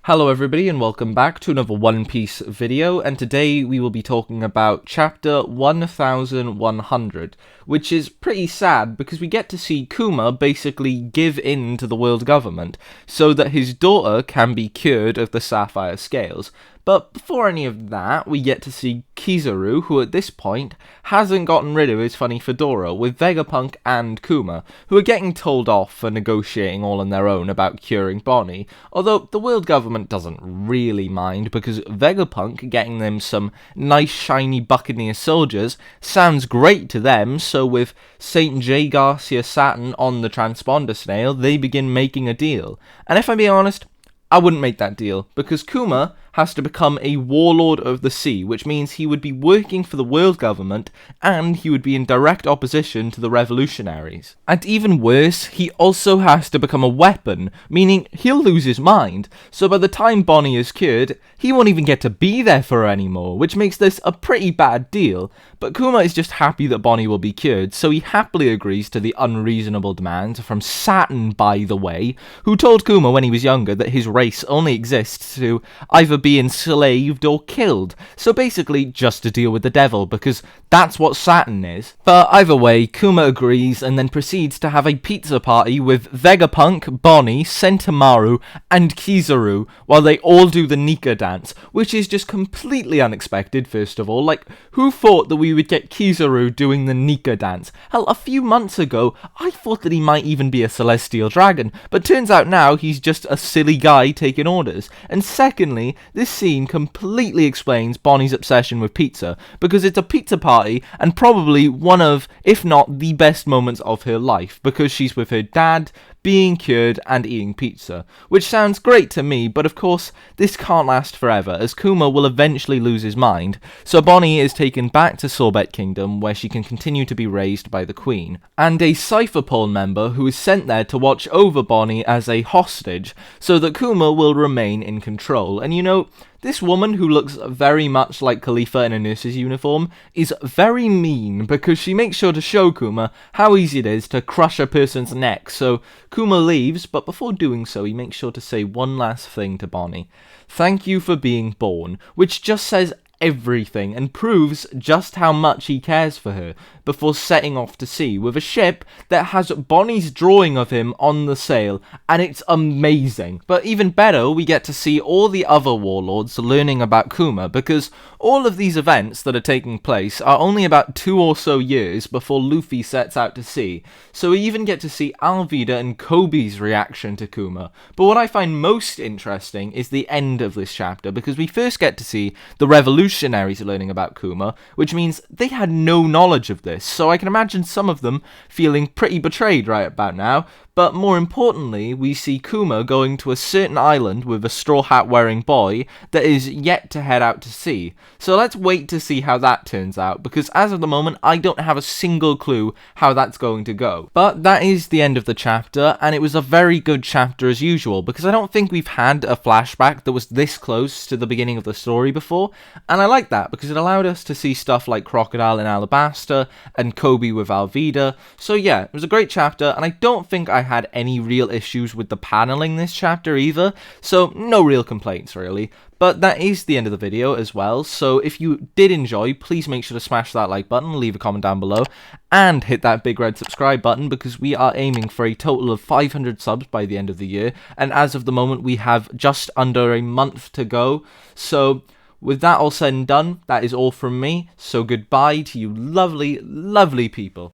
Hello everybody and welcome back to another One Piece video, and today we will be talking about chapter 1100, which is pretty sad because we get to see Kuma basically give in to the world government so that his daughter can be cured of the Sapphire Scales. But before any of that, we get to see Kizaru, who at this point hasn't gotten rid of his funny fedora, with Vegapunk and Kuma, who are getting told off for negotiating all on their own about curing Bonnie, although the world government doesn't really mind because Vegapunk getting them some nice shiny Buccaneer soldiers sounds great to them, so with St. J. Garcia Saturn on the transponder snail, they begin making a deal. And if I'm being honest, I wouldn't make that deal, because Kuma has to become a warlord of the sea, which means he would be working for the world government, and he would be in direct opposition to the revolutionaries. And even worse, he also has to become a weapon, meaning he'll lose his mind, so by the time Bonnie is cured, he won't even get to be there for her anymore, which makes this a pretty bad deal. But Kuma is just happy that Bonnie will be cured, so he happily agrees to the unreasonable demand from Saturn, by the way, who told Kuma when he was younger that his race only exists to either be enslaved or killed, so basically just to deal with the devil, because that's what Saturn is. But either way, Kuma agrees and then proceeds to have a pizza party with Vegapunk, Bonnie, Sentomaru, and Kizaru, while they all do the Nika dance, which is just completely unexpected, first of all. Like, who thought that we would get Kizaru doing the Nika dance? Hell, a few months ago, I thought that he might even be a celestial dragon, but turns out now he's just a silly guy taking orders. And secondly, this scene completely explains Bonnie's obsession with pizza, because it's a pizza party and probably one of, if not the best moments of her life, because she's with her dad, being cured and eating pizza, which sounds great to me, but of course this can't last forever as Kuma will eventually lose his mind, so Bonnie is taken back to Sorbet Kingdom where she can continue to be raised by the Queen, and a Cypher Pole member who is sent there to watch over Bonnie as a hostage so that Kuma will remain in control. And you know, this woman, who looks very much like Khalifa in a nurse's uniform, is very mean because she makes sure to show Kuma how easy it is to crush a person's neck. So Kuma leaves, but before doing so, he makes sure to say one last thing to Bonnie. "Thank you for being born," which just says everything and proves just how much he cares for her, before setting off to sea with a ship that has Bonnie's drawing of him on the sail, and it's amazing. But even better, we get to see all the other warlords learning about Kuma, because all of these events that are taking place are only about 2 or so years before Luffy sets out to sea, so we even get to see Alvida and Kobe's reaction to Kuma. But what I find most interesting is the end of this chapter, because we first get to see the revolutionaries learning about Kuma, which means they had no knowledge of this, so I can imagine some of them feeling pretty betrayed right about now. But more importantly, we see Kuma going to a certain island with a straw hat wearing boy that is yet to head out to sea. So let's wait to see how that turns out, because as of the moment, I don't have a single clue how that's going to go. But that is the end of the chapter, and it was a very good chapter as usual, because I don't think we've had a flashback that was this close to the beginning of the story before, and I like that, because it allowed us to see stuff like Crocodile in Alabasta, and Kobe with Alvida. So yeah, it was a great chapter, and I don't think I had any real issues with the paneling this chapter either, so no real complaints really. But that is the end of the video as well, so if you did enjoy, please make sure to smash that like button, leave a comment down below, and hit that big red subscribe button, because we are aiming for a total of 500 subs by the end of the year, and as of the moment we have just under a month to go. So with that all said and done, that is all from me, so goodbye to you lovely, lovely people.